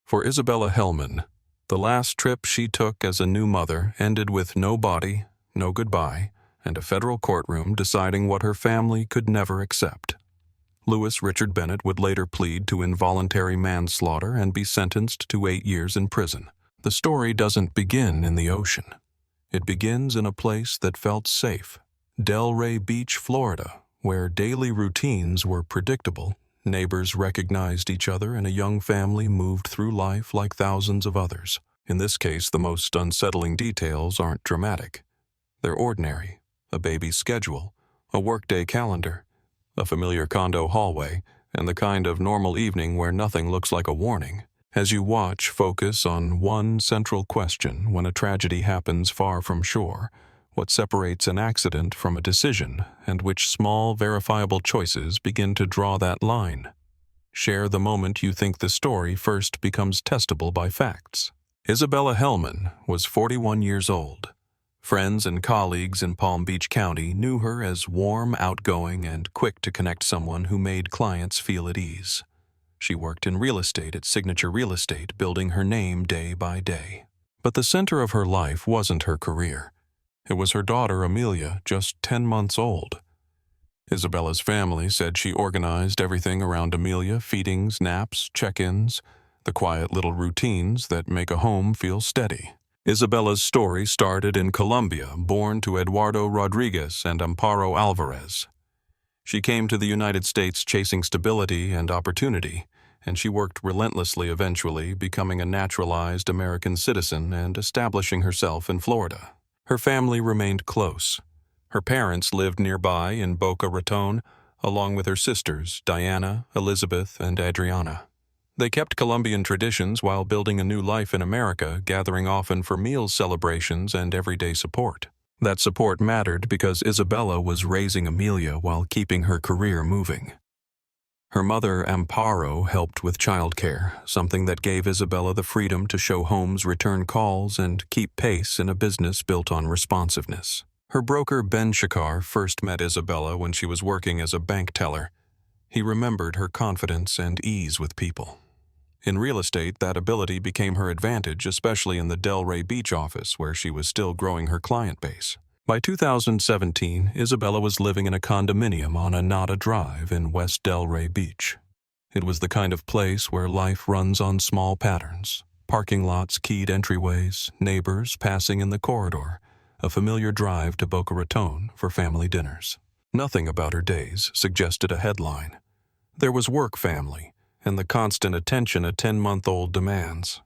For Isabella Hellmann, the last trip she took as a new mother ended with no body, no goodbye, and a federal courtroom deciding what her family could never accept. Louis Richard Bennett would later plead to involuntary manslaughter and be sentenced to 8 years in prison. The story doesn't begin in the ocean. It begins in a place that felt safe, Delray Beach, Florida, where daily routines were predictable, neighbors recognized each other, and a young family moved through life like thousands of others. In this case, the most unsettling details aren't dramatic. They're ordinary: a baby's schedule, a workday calendar, a familiar condo hallway, and the kind of normal evening where nothing looks like a warning. As you watch, focus on one central question when a tragedy happens far from shore: what separates an accident from a decision, and which small, verifiable choices begin to draw that line. Share the moment you think the story first becomes testable by facts. Isabella Hellmann was 41 years old. Friends and colleagues in Palm Beach County knew her as warm, outgoing, and quick to connect someone who made clients feel at ease. She worked in real estate at Signature Real Estate, building her name day by day. But the center of her life wasn't her career. It was her daughter, Amelia, just 10 months old. Isabella's family said she organized everything around Amelia: feedings, naps, check-ins, the quiet little routines that make a home feel steady. Isabella's story started in Colombia, born to Eduardo Rodriguez and Amparo Alvarez. She came to the United States chasing stability and opportunity, and she worked relentlessly, eventually becoming a naturalized American citizen and establishing herself in Florida. Her family remained close. Her parents lived nearby in Boca Raton, along with her sisters, Diana, Elizabeth, and Adriana. They kept Colombian traditions while building a new life in America, gathering often for meal celebrations and everyday support. That support mattered because Isabella was raising Amelia while keeping her career moving. Her mother, Amparo, helped with childcare, something that gave Isabella the freedom to show homes, return calls, and keep pace in a business built on responsiveness. Her broker, Ben Shakar, first met Isabella when she was working as a bank teller. He remembered her confidence and ease with people. In real estate, that ability became her advantage, especially in the Delray Beach office, where she was still growing her client base. By 2017, Isabella was living in a condominium on Anada Drive in West Delray Beach. It was the kind of place where life runs on small patterns: parking lots, keyed entryways, neighbors passing in the corridor, a familiar drive to Boca Raton for family dinners. Nothing about her days suggested a headline. There was work family, and the constant attention a 10-month-old demands.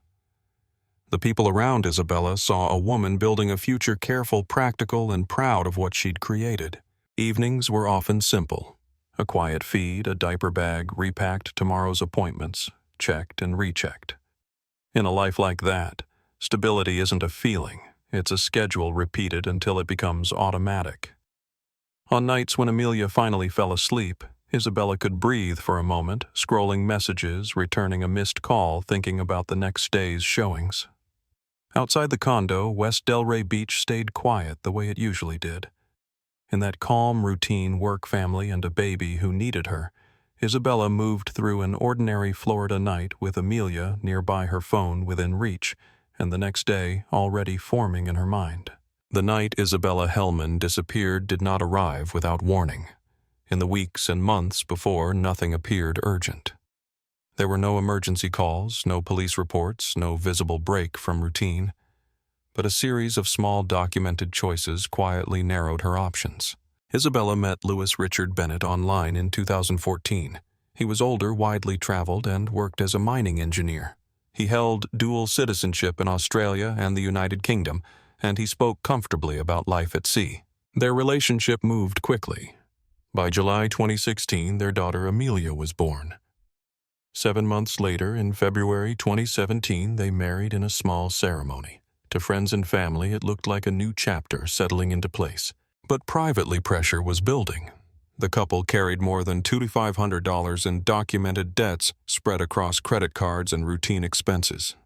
The people around Isabella saw a woman building a future careful, practical, and proud of what she'd created. Evenings were often simple: a quiet feed, a diaper bag, repacked tomorrow's appointments, checked and rechecked. In a life like that, stability isn't a feeling, it's a schedule repeated until it becomes automatic. On nights when Amelia finally fell asleep, Isabella could breathe for a moment, scrolling messages, returning a missed call, thinking about the next day's showings. Outside the condo, West Delray Beach stayed quiet the way it usually did. In that calm, routine work family and a baby who needed her, Isabella moved through an ordinary Florida night with Amelia nearby, her phone within reach, and the next day already forming in her mind. The night Isabella Hellmann disappeared did not arrive without warning. In the weeks and months before, nothing appeared urgent. There were no emergency calls, no police reports, no visible break from routine. But a series of small documented choices quietly narrowed her options. Isabella met Louis Richard Bennett online in 2014. He was older, widely traveled, and worked as a mining engineer. He held dual citizenship in Australia and the United Kingdom, and he spoke comfortably about life at sea. Their relationship moved quickly. By July 2016, their daughter Amelia was born. 7 months later, in February 2017, they married in a small ceremony. To friends and family, it looked like a new chapter settling into place. But privately, pressure was building. The couple carried more than $2,500 in documented debts spread across credit cards and routine expenses.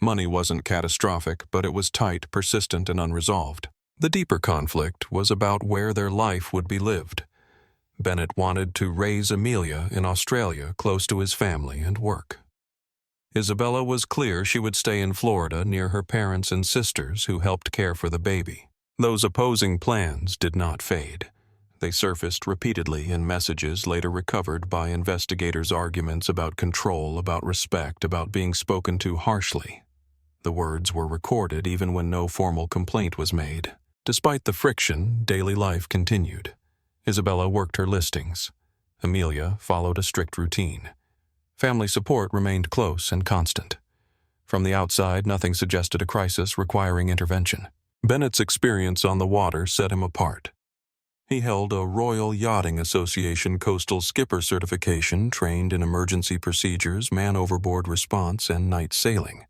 Money wasn't catastrophic, but it was tight, persistent, and unresolved. The deeper conflict was about where their life would be lived. Bennett wanted to raise Amelia in Australia, close to his family and work. Isabella was clear she would stay in Florida near her parents and sisters who helped care for the baby. Those opposing plans did not fade. They surfaced repeatedly in messages later recovered by investigators' arguments about control, about respect, about being spoken to harshly. The words were recorded even when no formal complaint was made. Despite the friction, daily life continued. Isabella worked her listings. Amelia followed a strict routine. Family support remained close and constant. From the outside, nothing suggested a crisis requiring intervention. Bennett's experience on the water set him apart. He held a Royal Yachting Association coastal skipper certification, trained in emergency procedures, man-overboard response, and night sailing.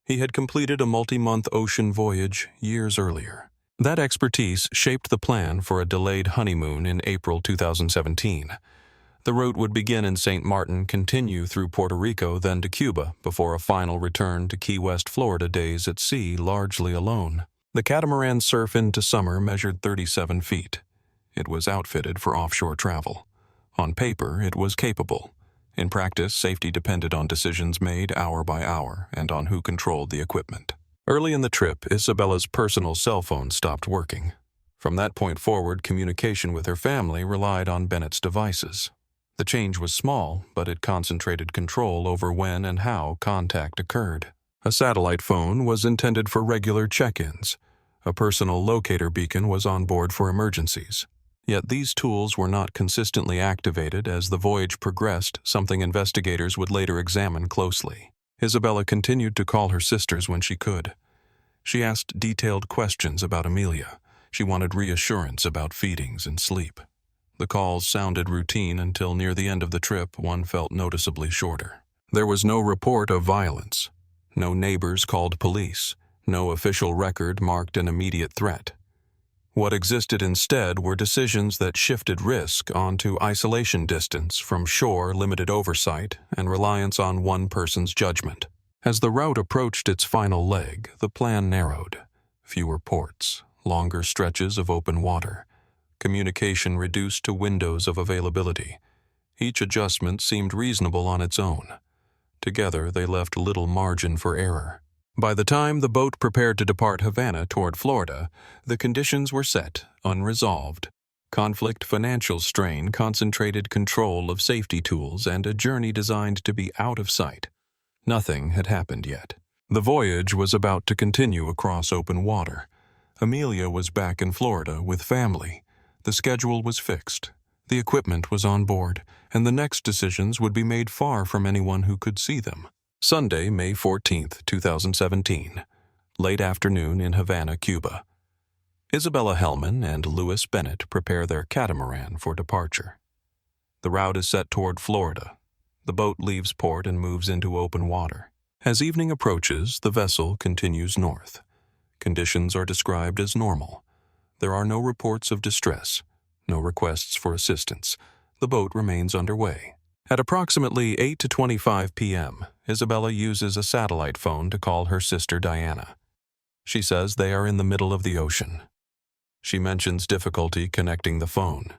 He had completed a multi-month ocean voyage years earlier. That expertise shaped the plan for a delayed honeymoon in April 2017. The route would begin in St. Martin, continue through Puerto Rico, then to Cuba, before a final return to Key West, Florida, days at sea largely alone. The catamaran surf into summer measured 37 feet. It was outfitted for offshore travel. On paper, it was capable. In practice, safety depended on decisions made hour by hour and on who controlled the equipment. Early in the trip, Isabella's personal cell phone stopped working. From that point forward, communication with her family relied on Bennett's devices. The change was small, but it concentrated control over when and how contact occurred. A satellite phone was intended for regular check-ins. A personal locator beacon was on board for emergencies. Yet these tools were not consistently activated as the voyage progressed, something investigators would later examine closely. Isabella continued to call her sisters when she could. She asked detailed questions about Amelia. She wanted reassurance about feedings and sleep. The calls sounded routine until near the end of the trip, one felt noticeably shorter. There was no report of violence. No neighbors called police. No official record marked an immediate threat. What existed instead were decisions that shifted risk onto isolation distance from shore, limited oversight, and reliance on one person's judgment. As the route approached its final leg, the plan narrowed. Fewer ports, longer stretches of open water. Communication reduced to windows of availability. Each adjustment seemed reasonable on its own. Together, they left little margin for error. By the time the boat prepared to depart Havana toward Florida, the conditions were set, unresolved. Conflict, financial strain, concentrated control of safety tools, and a journey designed to be out of sight. Nothing had happened yet. The voyage was about to continue across open water. Amelia was back in Florida with family. The schedule was fixed. The equipment was on board, and the next decisions would be made far from anyone who could see them. Sunday, May 14, 2017. Late afternoon in Havana, Cuba. Isabella Hellmann and Louis Bennett prepare their catamaran for departure. The route is set toward Florida. The boat leaves port and moves into open water. As evening approaches, the vessel continues north. Conditions are described as normal. There are no reports of distress, no requests for assistance. The boat remains underway. At approximately 8:25 p.m., Isabella uses a satellite phone to call her sister Diana. She says they are in the middle of the ocean. She mentions difficulty connecting the phone.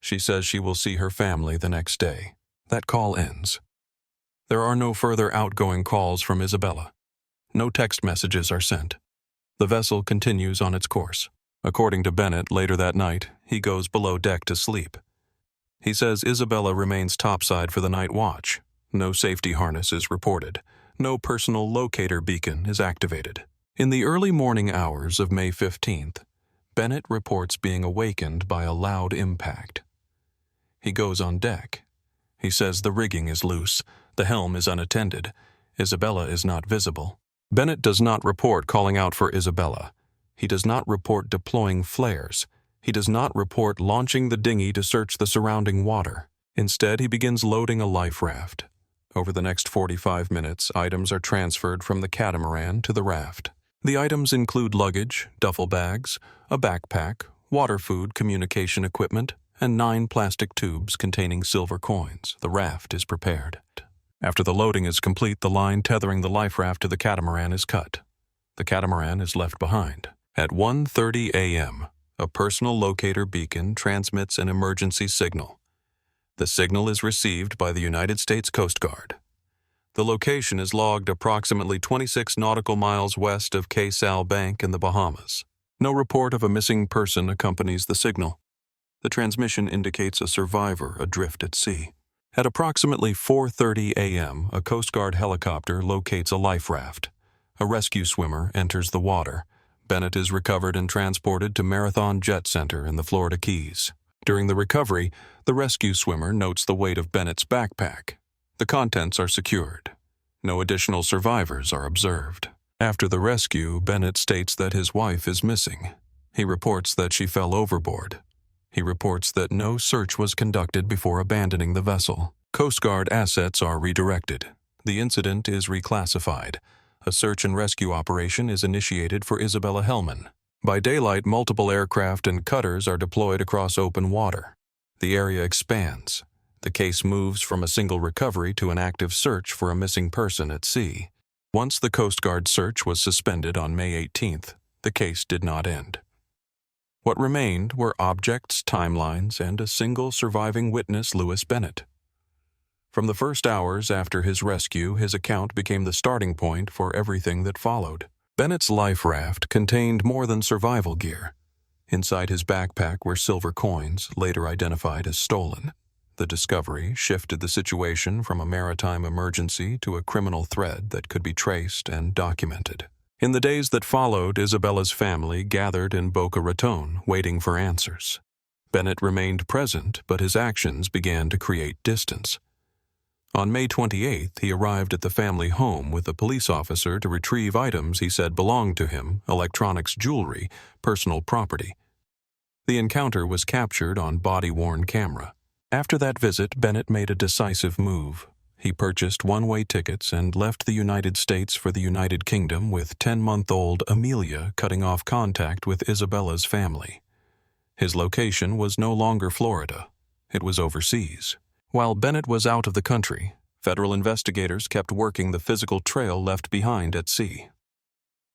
She says she will see her family the next day. That call ends. There are no further outgoing calls from Isabella. No text messages are sent. The vessel continues on its course. According to Bennett, later that night, he goes below deck to sleep. He says Isabella remains topside for the night watch. No safety harness is reported. No personal locator beacon is activated. In the early morning hours of May 15th, Bennett reports being awakened by a loud impact. He goes on deck. He says the rigging is loose. The helm is unattended. Isabella is not visible. Bennett does not report calling out for Isabella. He does not report deploying flares. He does not report launching the dinghy to search the surrounding water. Instead, he begins loading a life raft. Over the next 45 minutes, items are transferred from the catamaran to the raft. The items include luggage, duffel bags, a backpack, water, food, communication equipment, and 9 plastic tubes containing silver coins. The raft is prepared. After the loading is complete, the line tethering the life raft to the catamaran is cut. The catamaran is left behind. At 1:30 a.m., a personal locator beacon transmits an emergency signal. The signal is received by the United States Coast Guard. The location is logged approximately 26 nautical miles west of Cay Sal Bank in the Bahamas. No report of a missing person accompanies the signal. The transmission indicates a survivor adrift at sea. At approximately 4:30 a.m., a Coast Guard helicopter locates a life raft. A rescue swimmer enters the water. Bennett is recovered and transported to Marathon Jet Center in the Florida Keys. During the recovery, the rescue swimmer notes the weight of Bennett's backpack. The contents are secured. No additional survivors are observed. After the rescue, Bennett states that his wife is missing. He reports that she fell overboard. He reports that no search was conducted before abandoning the vessel. Coast Guard assets are redirected. The incident is reclassified. A search and rescue operation is initiated for Isabella Hellmann. By daylight, multiple aircraft and cutters are deployed across open water. The area expands. The case moves from a single recovery to an active search for a missing person at sea. Once the Coast Guard search was suspended on May 18th, the case did not end. What remained were objects, timelines, and a single surviving witness, Louis Bennett. From the first hours after his rescue, his account became the starting point for everything that followed. Bennett's life raft contained more than survival gear. Inside his backpack were silver coins, later identified as stolen. The discovery shifted the situation from a maritime emergency to a criminal thread that could be traced and documented. In the days that followed, Isabella's family gathered in Boca Raton, waiting for answers. Bennett remained present, but his actions began to create distance. On May 28th, he arrived at the family home with a police officer to retrieve items he said belonged to him, electronics, jewelry, personal property. The encounter was captured on body-worn camera. After that visit, Bennett made a decisive move. He purchased one-way tickets and left the United States for the United Kingdom with 10-month-old Amelia cutting off contact with Isabella's family. His location was no longer Florida. It was overseas. While Bennett was out of the country, federal investigators kept working the physical trail left behind at sea.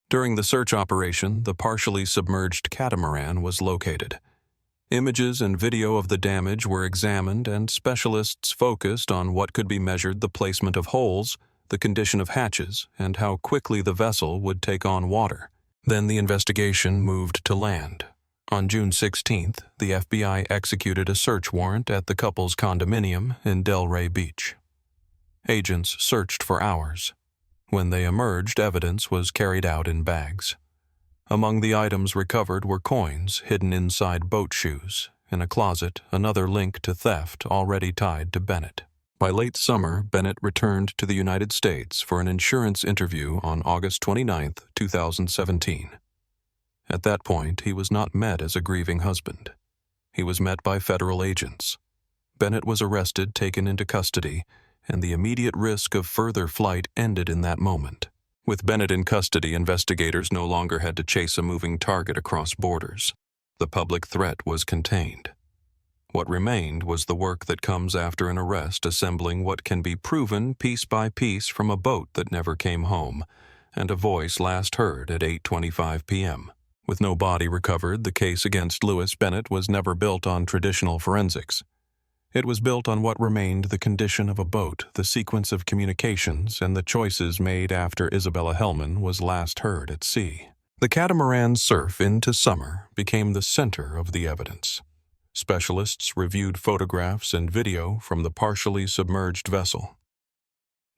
During the search operation, the partially submerged catamaran was located. Images and video of the damage were examined, and specialists focused on what could be measured: the placement of holes, the condition of hatches, and how quickly the vessel would take on water. Then the investigation moved to land. On June 16th, the FBI executed a search warrant at the couple's condominium in Delray Beach. Agents searched for hours. When they emerged, evidence was carried out in bags. Among the items recovered were coins hidden inside boat shoes. In a closet, another link to theft already tied to Bennett. By late summer, Bennett returned to the United States for an insurance interview on August 29, 2017. At that point, he was not met as a grieving husband. He was met by federal agents. Bennett was arrested, taken into custody, and the immediate risk of further flight ended in that moment. With Bennett in custody, investigators no longer had to chase a moving target across borders. The public threat was contained. What remained was the work that comes after an arrest, assembling what can be proven piece by piece from a boat that never came home, and a voice last heard at 8:25 p.m. With no body recovered, the case against Louis Bennett was never built on traditional forensics. It was built on what remained: the condition of a boat, the sequence of communications, and the choices made after Isabella Hellmann was last heard at sea. The catamaran's surf into summer became the center of the evidence. Specialists reviewed photographs and video from the partially submerged vessel.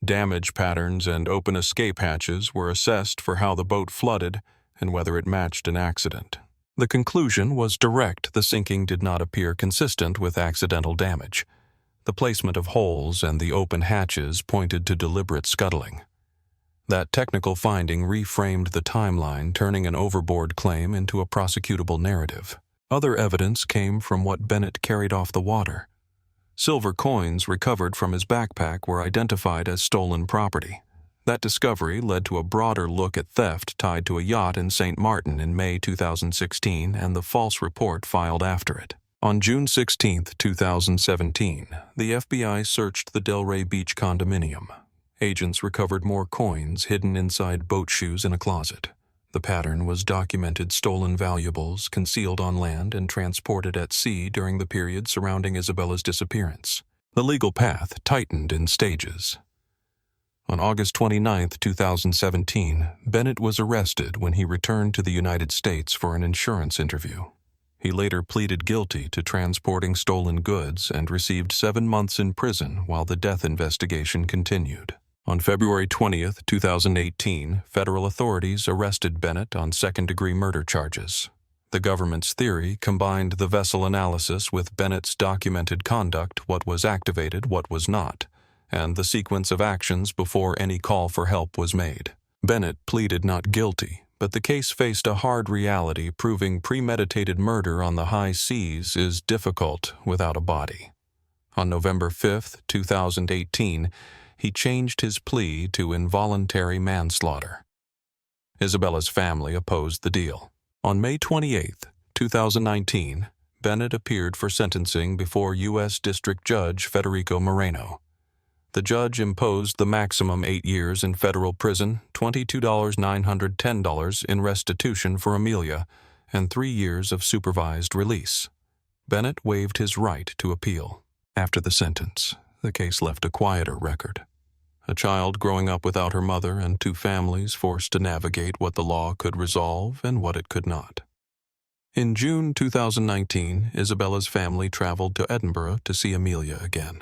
Damage patterns and open escape hatches were assessed for how the boat flooded and whether it matched an accident. The conclusion was direct: the sinking did not appear consistent with accidental damage. The placement of holes and the open hatches pointed to deliberate scuttling. That technical finding reframed the timeline, turning an overboard claim into a prosecutable narrative. Other evidence came from what Bennett carried off the water. Silver coins recovered from his backpack were identified as stolen property. That discovery led to a broader look at theft tied to a yacht in St. Martin in May 2016 and the false report filed after it. On June 16, 2017, the FBI searched the Delray Beach condominium. Agents recovered more coins hidden inside boat shoes in a closet. The pattern was documented: stolen valuables concealed on land and transported at sea during the period surrounding Isabella's disappearance. The legal path tightened in stages. On August 29, 2017, Bennett was arrested when he returned to the United States for an insurance interview. He later pleaded guilty to transporting stolen goods and received 7 months in prison while the death investigation continued. On February 20, 2018, federal authorities arrested Bennett on second-degree murder charges. The government's theory combined the vessel analysis with Bennett's documented conduct, what was activated, what was not, and the sequence of actions before any call for help was made. Bennett pleaded not guilty, but the case faced a hard reality, proving premeditated murder on the high seas is difficult without a body. On November 5, 2018, he changed his plea to involuntary manslaughter. Isabella's family opposed the deal. On May 28, 2019, Bennett appeared for sentencing before U.S. District Judge Federico Moreno. The judge imposed the maximum 8 years in federal prison, $22,910 in restitution for Amelia, and 3 years of supervised release. Bennett waived his right to appeal. After the sentence, the case left a quieter record. A child growing up without her mother and 2 families forced to navigate what the law could resolve and what it could not. In June 2019, Isabella's family traveled to Edinburgh to see Amelia again.